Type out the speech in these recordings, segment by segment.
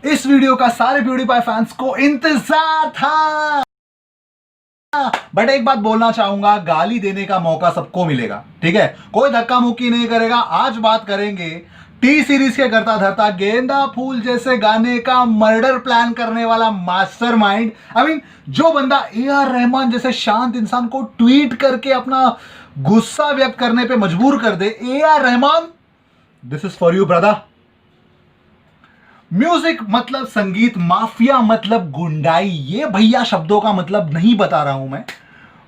इस वीडियो का सारे प्यूडीपाई फैंस को इंतजार था। बट एक बात बोलना चाहूंगा, गाली देने का मौका सबको मिलेगा, ठीक है? कोई धक्का मुक्की नहीं करेगा। आज बात करेंगे टी सीरीज के करता धरता गेंदा फूल जैसे गाने का मर्डर प्लान करने वाला मास्टरमाइंड। जो बंदा ए आर रहमान जैसे शांत इंसान को ट्वीट करके अपना गुस्सा व्यक्त करने पे मजबूर कर दे। A R Rahman, this is for you brother. Music मतलब संगीत, माफिया मतलब गुंडाई। ये भैया शब्दों का मतलब नहीं बता रहा हूं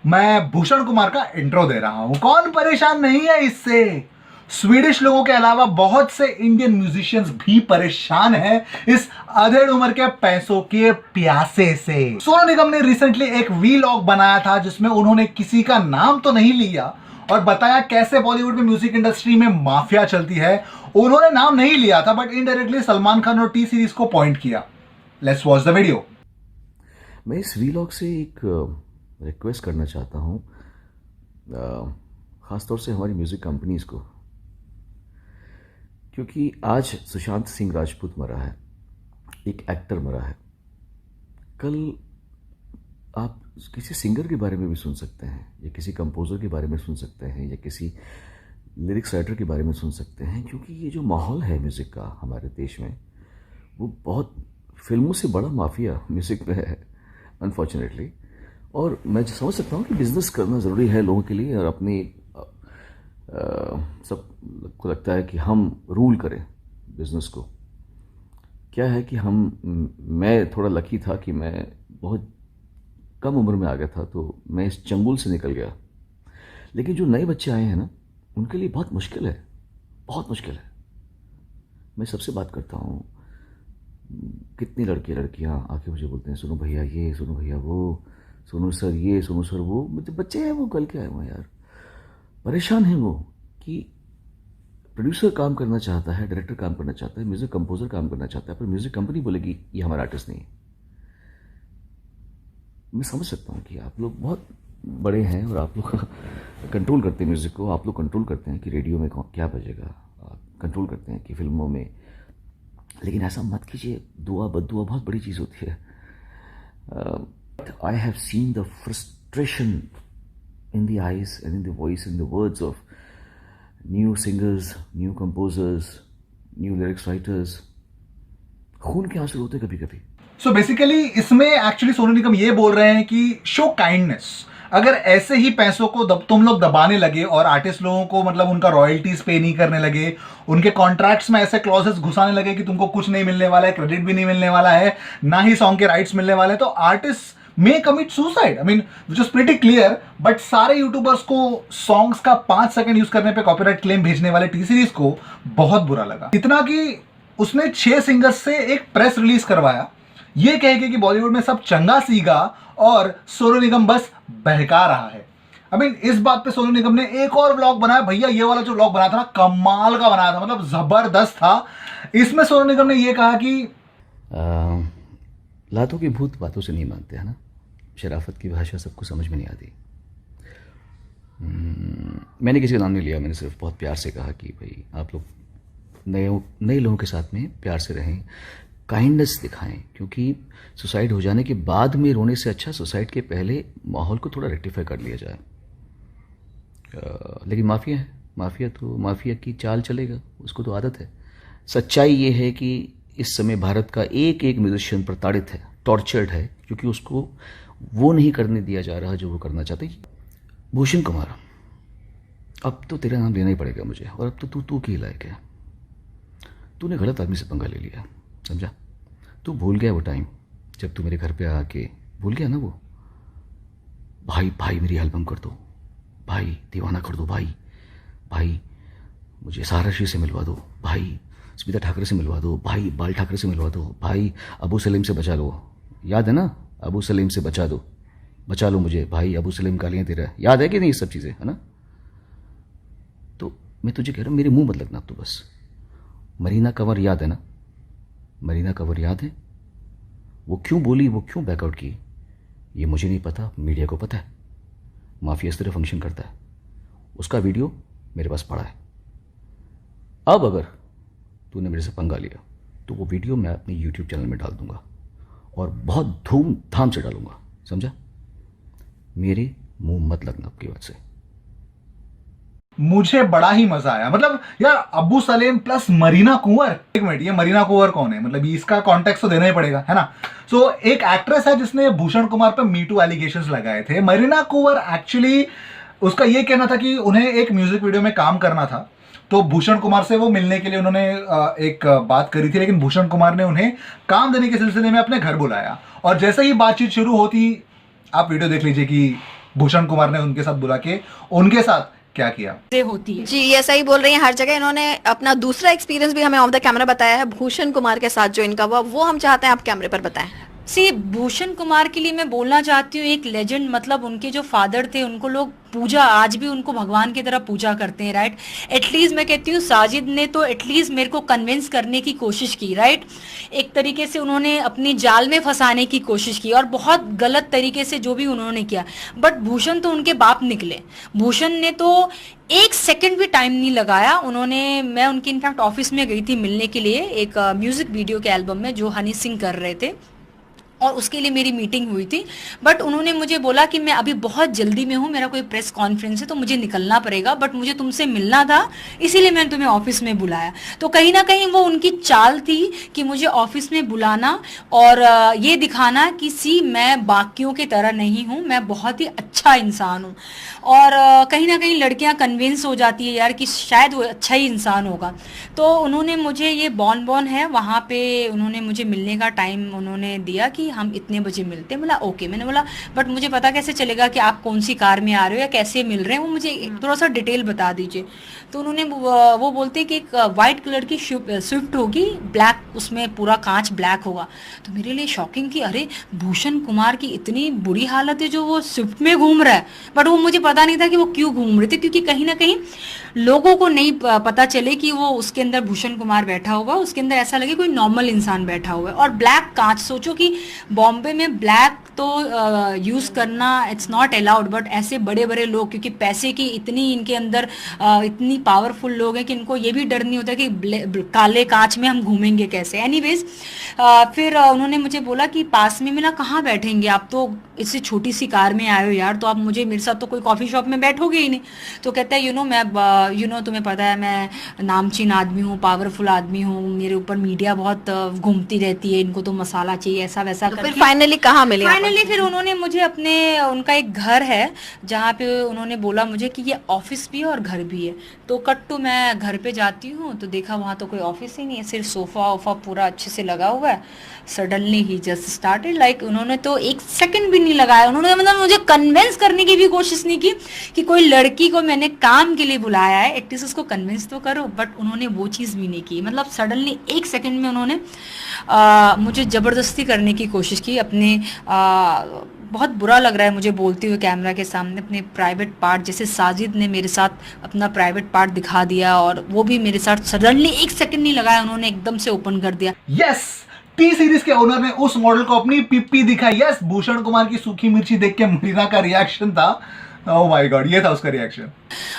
मैं भूषण कुमार का इंट्रो दे रहा हूं। कौन परेशान नहीं है इससे? स्वीडिश लोगों के अलावा बहुत से इंडियन म्यूजिशियंस भी परेशान हैं इस अधेड़ उम्र के पैसों के प्यासे से। सोनू निगम ने रिसेंटली एक वीलॉग बनाया था जिसमें उन्होंने किसी का नाम तो नहीं लिया और बताया कैसे बॉलीवुड में म्यूजिक इंडस्ट्री में माफिया चलती है। उन्होंने नाम नहीं लिया था बट इनडायरेक्टली सलमान खान और टी सीरीज को पॉइंट किया। Let's watch the video. मैं इस वीलॉग से एक रिक्वेस्ट करना चाहता हूँ, ख़ासतौर से हमारी म्यूज़िक कंपनीज़ को, क्योंकि आज सुशांत सिंह राजपूत मरा है, एक एक्टर मरा है। कल आप किसी सिंगर के बारे में भी सुन सकते हैं, या किसी कंपोज़र के बारे में सुन सकते हैं, या किसी लिरिक्स राइटर के बारे में सुन सकते हैं। क्योंकि ये जो माहौल है म्यूज़िक का हमारे देश में, वो बहुत फिल्मों से बड़ा माफिया म्यूज़िक में है अनफॉर्चुनेटली। और मैं समझ सकता हूँ कि बिज़नेस करना ज़रूरी है लोगों के लिए, और अपनी सबको लगता है कि हम रूल करें बिज़नेस को। क्या है कि मैं थोड़ा लकी था कि मैं बहुत कम उम्र में आ गया था, तो मैं इस चंगुल से निकल गया। लेकिन जो नए बच्चे आए हैं ना, उनके लिए बहुत मुश्किल है, बहुत मुश्किल है। मैं सबसे बात करता हूँ, कितनी लड़के लड़कियाँ आके मुझे बोलते हैं, सुनो भैया ये, सुनो भैया वो, सुनो सर ये, सुनो सर वो। मतलब बच्चे हैं वो, कल के आए हुए हैं यार, परेशान हैं वो कि प्रोड्यूसर काम करना चाहता है, डायरेक्टर काम करना चाहता है, म्यूज़िक कंपोजर काम करना चाहता है, पर म्यूज़िक कंपनी बोलेगी ये हमारा आर्टिस्ट नहीं है। मैं समझ सकता हूँ कि आप लोग बहुत बड़े हैं और आप लोग कंट्रोल करते हैं म्यूज़िक को, आप लोग कंट्रोल करते हैं कि रेडियो में क्या बजेगा, आप कंट्रोल करते हैं कि फिल्मों में। लेकिन ऐसा मत कीजिए, दुआ बद्दुआ बहुत बड़ी चीज़ होती है। I have seen the frustration in the eyes and in the voice and the words of new singers, new composers, new lyrics writers. खून के आंसू होते कभी कभी। सो बेसिकली इसमें एक्चुअली सोनू निगम ये बोल रहे हैं कि शो काइंडनेस। अगर ऐसे ही पैसों को तुम लोग दबाने लगे और आर्टिस्ट लोगों को मतलब उनका रॉयल्टीज पे नहीं करने लगे, उनके कॉन्ट्रैक्ट्स में ऐसे क्लॉजेस घुसाने लगे कि तुमको कुछ नहीं मिलने वाला है, क्रेडिट भी नहीं मिलने वाला है, ना ही सॉन्ग के राइट्स मिलने वाले हैं, तो artist may commit suicide. Which is pretty clear. But सारे यूट्यूबर्स को सॉन्ग्स का 5 सेकंड यूज करने पे कॉपीराइट क्लेम भेजने वाले टी सीरीज को बहुत बुरा लगा। इतना कि उसने 6 सिंगर्स से एक प्रेस रिलीज करवाया, ये कह के कि बॉलीवुड में सब चंगा सीगा और सोनू निगम बस बहका रहा है। इस बात पे सोनू निगम ने एक और व्लॉग बनाया। भैया ये वाला जो व्लॉग बनाया था ना, कमाल का बनाया था, मतलब जबरदस्त था। इसमें सोनू निगम ने ये कहा कि लातों के भूत बातों से नहीं मानते, है ना। शराफत की भाषा सबको समझ में नहीं आती। मैंने किसी का नाम नहीं लिया, मैंने सिर्फ बहुत प्यार से कहा कि भाई आप लोग नए लोगों के साथ में प्यार से रहें, काइंडनेस दिखाएं। क्योंकि सुसाइड हो जाने के बाद में रोने से अच्छा सुसाइड के पहले माहौल को थोड़ा रेक्टिफाई कर लिया जाए। लेकिन माफिया है, माफिया की चाल चलेगा, उसको तो आदत है। सच्चाई ये है कि इस समय भारत का एक एक म्यूजिशियन प्रताड़ित है, टॉर्चर्ड है, क्योंकि उसको वो नहीं करने दिया जा रहा जो वो करना चाहते। भूषण कुमार, अब तो तेरा नाम लेना ही पड़ेगा मुझे, और अब तो तू की लायक है। तूने गलत आदमी से पंगा ले लिया, समझा। तू भूल गया वो टाइम जब तू मेरे घर पे आके भूल गया ना वो, भाई मेरी एल्बम कर दो, भाई दीवाना कर दो, भाई मुझे साराशी से मिलवा दो, भाई स्मिता ठाकरे से मिलवा दो, भाई बाल ठाकरे से मिलवा दो, भाई अबू सलीम से बचा लो। याद है ना, अबू सलीम से बचा लो मुझे, भाई अबू सलीम गालियाँ दे रहा है। याद है कि नहीं ये सब चीज़ें, है ना। तो मैं तुझे कह रहा हूँ, मेरे मुंह मत लगना अब तो बस। मरीना कंवर याद है ना, मरीना कंवर याद है, वो क्यों बोली, वो क्यों बैकआउट की, ये मुझे नहीं पता, मीडिया को पता है। माफिया इस तरह फंक्शन करता है, उसका वीडियो मेरे पास पड़ा है। अब अगर तूने मेरे से पंगा लिया तो वो वीडियो मैं अपने यूट्यूब चैनल में डाल दूंगा और बहुत धूमधाम से डालूंगा, समझा? मेरे मुंह मत लगना आपकी बात से। मुझे बड़ा ही मजा आया। मतलब यार, अब्बू सलेम प्लस मरीना कुंवर, एक मिनट, ये मरीना कुंवर कौन है? मतलब इसका कॉन्टेक्स्ट तो देना ही पड़ेगा, है ना? सो एक एक्ट्रेस है जिसने भूषण कुमार पर मीटू एलिगेशंस लगाए थे। मरीना कुंवर एक्चुअली, उसका ये कहना था कि उन्हें एक म्यूजिक वीडियो में काम करना था, तो भूषण कुमार से वो मिलने के लिए उन्होंने एक बात करी थी, लेकिन भूषण कुमार ने उन्हें काम देने के सिलसिले में अपने घर बुलाया। और जैसे ही बातचीत शुरू होती, आप वीडियो देख लीजिए कि भूषण कुमार ने उनके साथ बुला के उनके साथ क्या किया। होती है जी, ये सही बोल रही हैं। हर जगह इन्होंने अपना दूसरा एक्सपीरियंस भी हमें ऑफ द कैमरा बताया है भूषण कुमार के साथ जो इनका हुआ, वो हम चाहते हैं आप कैमरे पर बताएं। सी भूषण कुमार के लिए मैं बोलना चाहती हूँ, एक लेजेंड, मतलब उनके जो फादर थे उनको लोग पूजा, आज भी उनको भगवान की तरह पूजा करते हैं, राइट? एटलीस्ट मैं कहती हूँ साजिद ने तो एटलीस्ट मेरे को कन्विंस करने की कोशिश की, राइट? एक तरीके से उन्होंने अपनी जाल में फंसाने की कोशिश की और बहुत गलत तरीके से जो भी उन्होंने किया, बट भूषण तो उनके बाप निकले। भूषण ने तो एक सेकंड भी टाइम नहीं लगाया उन्होंने। मैं उनकी इनफैक्ट ऑफिस में गई थी मिलने के लिए एक म्यूजिक वीडियो के एल्बम में जो हनी सिंह कर रहे थे, और उसके लिए मेरी मीटिंग हुई थी। बट उन्होंने मुझे बोला कि मैं अभी बहुत जल्दी में हूँ, मेरा कोई प्रेस कॉन्फ्रेंस है तो मुझे निकलना पड़ेगा, बट मुझे तुमसे मिलना था इसीलिए मैंने तुम्हें ऑफिस में बुलाया। तो कहीं ना कहीं वो उनकी चाल थी कि मुझे ऑफिस में बुलाना और ये दिखाना कि सी मैं बाकियों की तरह नहीं हूँ, मैं बहुत ही अच्छा इंसान हूँ। और कहीं ना कहीं लड़कियां कन्विंस हो जाती है यार कि शायद वो अच्छा ही इंसान होगा। तो उन्होंने मुझे ये बॉन है वहाँ पे उन्होंने मुझे मिलने का टाइम उन्होंने दिया कि हम इतने बजे मिलते हैं। बोला ओके। मैंने बोला बट मुझे पता कैसे चलेगा कि आप कौन सी कार में आ रहे हो या कैसे मिल रहे हैं, वो मुझे थोड़ा सा डिटेल बता दीजिए। तो उन्होंने वो बोलते हैं कि एक वाइट कलर की स्विफ्ट होगी, ब्लैक, उसमें पूरा कांच ब्लैक होगा। तो मेरे लिए शॉकिंग कि अरे भूषण कुमार की इतनी बुरी हालत है जो वो स्विफ्ट में घूम रहा है। बट वो मुझे पता नहीं था कि वो क्यों घूम रहे थे, क्योंकि कहीं ना कहीं लोगों को नहीं पता चले कि वो उसके अंदर भूषण कुमार बैठा होगा, उसके अंदर ऐसा लगे कोई नॉर्मल इंसान बैठा हुआ है। और ब्लैक कांच, सोचो कि बॉम्बे में ब्लैक तो यूज करना इट्स नॉट अलाउड, बट ऐसे बड़े बड़े लोग, क्योंकि पैसे की इतनी इनके अंदर इतनी पावरफुल लोग हैं कि इनको ये भी डर नहीं होता कि काले कांच में हम घूमेंगे कैसे। एनीवेज फिर उन्होंने मुझे बोला कि पास में, मिला कहाँ बैठेंगे आप, तो इससे छोटी सी कार में आए हो यार, तो आप मुझे मेरे साथ तो कोई कॉफी शॉप में बैठोगे ही नहीं। तो कहता है मैं तुम्हें पता है मैं नामचीन आदमी हूँ, पावरफुल आदमी हूँ, मेरे ऊपर मीडिया बहुत घूमती रहती है, इनको तो मसाला चाहिए, ऐसा वैसा। तो फिर फाइनली कहाँ मिले? फाइनली फिर उन्होंने मुझे उनका एक घर है जहाँ पे उन्होंने बोला मुझे कि ये ऑफिस भी है और घर भी है। तो कट टू मैं घर पे जाती हूँ तो देखा वहाँ तो कोई ऑफिस ही नहीं है, सिर्फ सोफा वोफा पूरा अच्छे से लगा हुआ है। सडनली ही जस्ट स्टार्टेड, लाइक उन्होंने तो एक सेकंड भी नहीं लगाया, उन्होंने मतलब मुझे कन्विंस करने की भी कोशिश नहीं की कि कोई लड़की को मैंने काम के लिए बुलाया है, एटलीस्ट उसको कन्विंस तो करो। बट उन्होंने वो चीज़ भी नहीं की, मतलब सडनली एक सेकंड में उन्होंने मुझे ज़बरदस्ती करने की कोशिश की। अपने बहुत बुरा लग रहा है मुझे बोलते हुए कैमरा के सामने, अपने प्राइवेट पार्ट, जैसे साजिद ने मेरे साथ अपना प्राइवेट पार्ट दिखा दिया और वो भी मेरे साथ सडनली एक सेकंड नहीं लगाया, उन्होंने एकदम से ओपन कर दिया। यस, टी सीरीज के ओनर ने उस मॉडल को अपनी पिप्पी दिखाई। यस, भूषण कुमार की सूखी मिर्ची देख के मरीना का रिएक्शन था, ओह माय गॉड, ये था उसका रिएक्शन।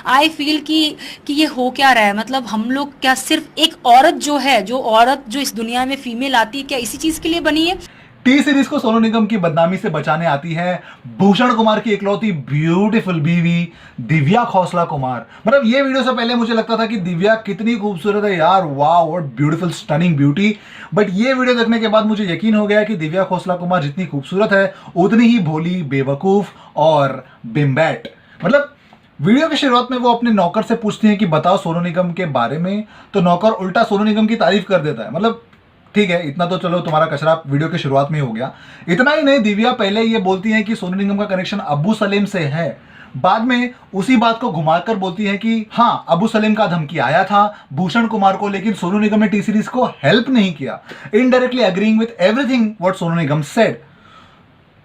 आई फील कि ये हो क्या रहा है, मतलब हम लोग क्या सिर्फ एक औरत जो औरत जो इस दुनिया में फीमेल आती है, क्या इसी चीज के लिए बनी है? टी सीरीज को सोनू निगम की बदनामी से बचाने आती है भूषण कुमार की इकलौती ब्यूटीफुल बीवी दिव्या खोसला कुमार। मतलब ये वीडियो से पहले मुझे लगता था कि दिव्या कितनी खूबसूरत है यार, वाह what beautiful stunning beauty. But ये वीडियो देखने के बाद मुझे यकीन हो गया कि दिव्या खोसला कुमार जितनी खूबसूरत है उतनी ही भोली, बेवकूफ और बिम्बैट। मतलब वीडियो की शुरुआत में वो अपने नौकर से पूछती हैं कि बताओ सोनू निगम के बारे में, तो नौकर उल्टा सोनू निगम की तारीफ कर देता है। मतलब ठीक है, इतना तो चलो तुम्हारा कचरा वीडियो के शुरुआत में ही हो गया। इतना ही नहीं, दिव्या पहले ये बोलती है कि सोनू निगम का कनेक्शन अब्बू सलेम से है, बाद में उसी बात को घुमाकर बोलती है कि हाँ अब्बू सलेम का धमकी आया था भूषण कुमार को, लेकिन सोनू निगम ने टी सीरीज को हेल्प नहीं किया, indirectly agreeing with everything what Sonu Nigam said.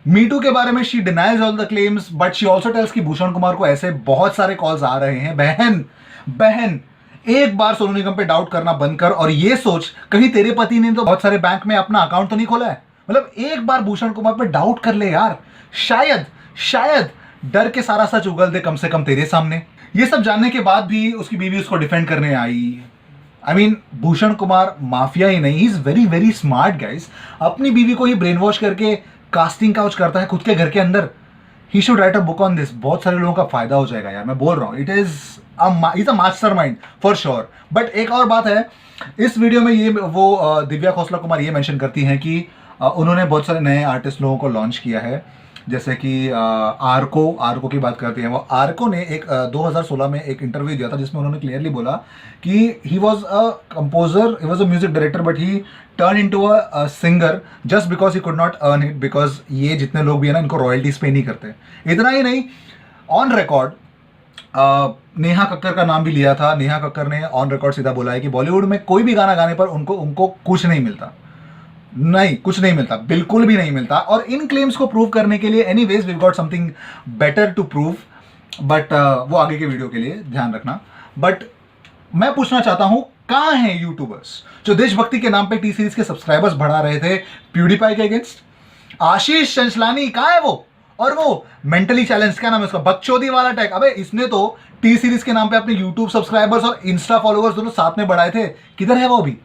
Me too के बारे में she denies all the claims but she also tells कि भूषण कुमार को ऐसे बहुत सारे कॉल्स आ रहे हैं, बहन एक बार सोनू निगम पे डाउट करना बंद कर और ये सोच कहीं तेरे पति ने तो बहुत सारे बैंक में अपना अकाउंट तो नहीं खोला है। मतलब एक बार भूषण कुमार पे डाउट कर ले यार, शायद डर के सारा सच उगल दे कम से कम तेरे सामने। ये सब जानने के बाद भी उसकी बीवी उसको डिफेंड करने आई। I mean Bhushan Kumar mafia ही नहीं, is very very smart guys. अपनी बीवी को ही ब्रेन वॉश करके कास्टिंग काउच करता है खुद के घर के अंदर। He should write a book on this, बहुत सारे लोगों का फायदा हो जाएगा यार, मैं बोल रहा हूँ। It is a mastermind for sure. But एक और बात है, इस वीडियो में ये वो दिव्या खोसला कुमार ये मेंशन करती हैं कि उन्होंने बहुत सारे नए आर्टिस्ट लोगों को लॉन्च किया है, जैसे कि आर्को की बात करती हैं वो। आर्को ने एक 2016 में एक इंटरव्यू दिया था जिसमें उन्होंने क्लियरली बोला कि he was a composer, he was a music director, but he turn into a singer just because he could not earn it, because ये जितने लोग भी है ना इनको रॉयल्टीज पे नहीं करते। इतना ही नहीं, ऑन रिकॉर्ड नेहा कक्कर का नाम भी लिया था। नेहा कक्कर ने ऑन रिकॉर्ड सीधा बोला है कि बॉलीवुड में कोई भी गाना गाने पर उनको कुछ नहीं मिलता, नहीं कुछ नहीं मिलता, बिल्कुल भी नहीं मिलता। और इन क्लेम्स को प्रूव करने के लिए anyways we got something better to prove, but वो आगे के वीडियो के लिए ध्यान रखना। बट मैं पूछना चाहता हूं, कहां हैं यूट्यूबर्स जो देशभक्ति के नाम पे टी सीरीज के सब्सक्राइबर्स बढ़ा रहे थे प्यूडीपाई के अगेंस्ट? आशीष चंचलानी कहां है वो? और वो मेंटली चैलेंज, क्या नाम है उसका, बकचोदी वाला टैग। अबे इसने तो टी सीरीज के नाम पे अपने यूट्यूब सब्सक्राइबर्स और इंस्टा फॉलोअर्स दोनों साथ में बढ़ाए थे। किधर है वो अभी?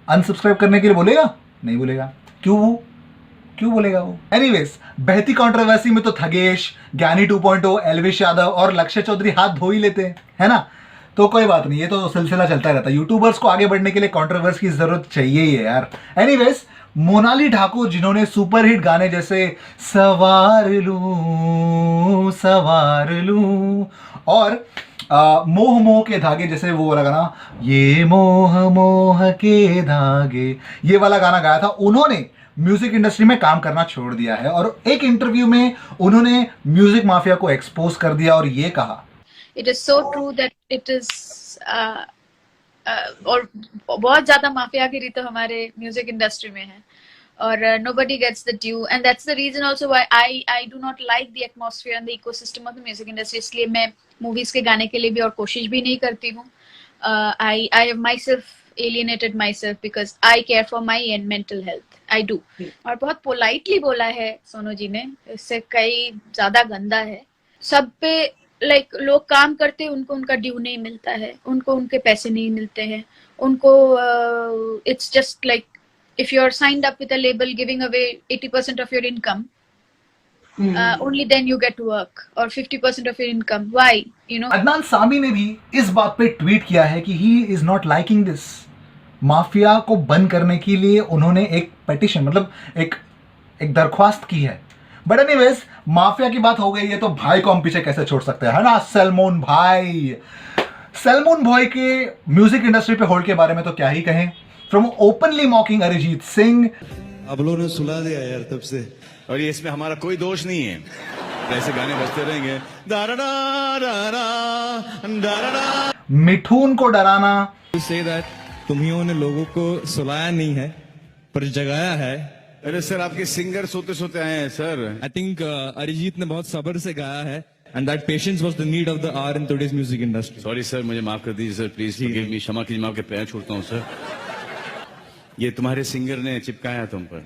अनसब्सक्राइब करने के लिए बोलेगा? नहीं बोलेगा। क्यों बोलेगा वो? एनीवेज, बहती कंट्रोवर्सी में तो थगेश, ज्ञानी 2.0, एलविश यादव और लक्ष्य चौधरी हाथ धो ही लेते हैं, है ना? तो कोई बात नहीं, ये तो सिलसिला चलता रहता है। यूट्यूबर्स को आगे बढ़ने के लिए कंट्रोवर्सी की जरूरत चाहिए ही है यार। एनीवेज, मोनाली ठाकुर जिन्होंने सुपरहिट गाने जैसे सवार लूं और मोह मोह के धागे, जैसे वो वाला गाना, ये मोह मोह के धागे, ये वाला गाना गाया था, उन्होंने म्यूजिक इंडस्ट्री में काम करना छोड़ दिया है। और एक इंटरव्यू में उन्होंने म्यूजिक माफिया को एक्सपोज कर दिया और ये कहा, it is so true that it is और बहुत ज्यादा माफियागिरी तो हमारे म्यूजिक इंडस्ट्री में है और nobody gets the due and that's the reason also why I do not like the atmosphere and the ecosystem of the music industry। इसलिए मैं मूवीज के गाने के लिए भी और कोशिश भी नहीं करती हूँ। I have myself alienated myself because I care for my own mental health। I do। और बहुत पोलाइटली बोला है सोनू जी ने, इससे कई ज्यादा गंदा है। सब पे लाइक लोग काम करते हैं, उनको उनका ड्यू नहीं मिलता है, उनको उनके पैसे नहीं मिलते हैं, उनको it's just like if you're signed up with a label giving away 80% of your income, only then you get to work, or 50% of your income। Why? You know? Adnan Sami ने भी इस बात पे ट्वीट किया है कि he is not liking this. Mafia को बंद करने के लिए उन्होंने एक पेटिशन, मतलब एक दरख्वास्त की है। बट एनीवेज, माफिया की बात हो गई है तो भाई को हम पीछे कैसे छोड़ सकते हैं, है ना? सलमान भाई, सलमान भाई के म्यूजिक इंडस्ट्री पे होल्ड के बारे में तो क्या ही कहें। From openly mocking Arijit Singh, अब लोगों ने सुला दिया यार तब से, और ये इसमें हमारा कोई दोष नहीं है, ऐसे गाने बजते रहेंगे। मिठून को डराना, से दैट तुम्हियों ने लोगों को सुलाया नहीं है पर जगाया है। अरे सर, आपके सिंगर सोते सोते आए हैं सर। आई थिंक अरिजीत ने बहुत सब्र से गाया है and that patience was the need of the hour in today's music industry। Sorry sir, मुझे माफ कर दीजिए सर, प्लीज फॉरगिव मी, क्षमा कीजिए, मैं आपके पैर छूटता हूँ सर। ये तुम्हारे सिंगर ने चिपकाया तुम पर,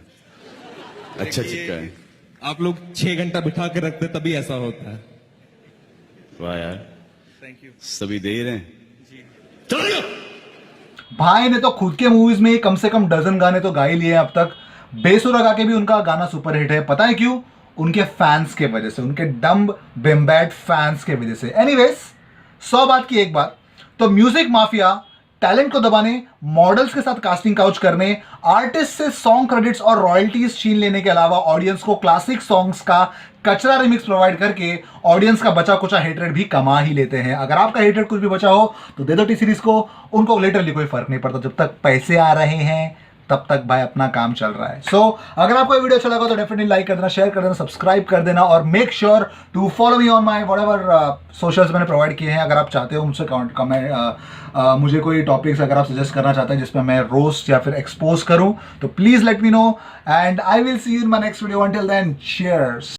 अच्छा चिपकाया। आप लोग 6 घंटा बिठा के रखते तभी ऐसा होता है। वाह यार, थैंक यू। सभी दे रहे हैं। चलो जाओ। भाई ने तो खुद के मूवीज में कम से कम डजन गाने तो गा ही लिए हैं अब तक। बेसुरा गा के भी उनका गाना सुपरहिट है। पता है क्यों? उनके फैंस के वजह से, उनके डम्ब बिम्बैट फैंस के वजह से। एनीवेज, 100 बात की एक बात, तो म्यूजिक माफिया टैलेंट को दबाने, मॉडल्स के साथ कास्टिंग काउच करने, आर्टिस्ट से सॉन्ग क्रेडिट्स और रॉयल्टीज छीन लेने के अलावा ऑडियंस को क्लासिक सॉन्ग्स का कचरा रिमिक्स प्रोवाइड करके ऑडियंस का बचा कुचा हेटरेट भी कमा ही लेते हैं। अगर आपका हेटरेट कुछ भी बचा हो तो दे दो टी सीरीज को, उनको लिटरली कोई फर्क नहीं पड़ता। जब तक पैसे आ रहे हैं तब तक भाई अपना काम चल रहा है। सो अगर आपको ये वीडियो अच्छा लगा तो डेफिनेटली लाइक कर देना, शेयर कर देना, सब्सक्राइब कर देना और make sure to follow me on my whatever socials मैंने प्रोवाइड किए हैं। अगर आप चाहते हो मुझसे कमेंट, मुझे कोई टॉपिक्स अगर आप सजेस्ट करना चाहते हैं जिसमें मैं रोस्ट या फिर एक्सपोज करूं तो please let me know and I will see you in my next video. Until then, cheers.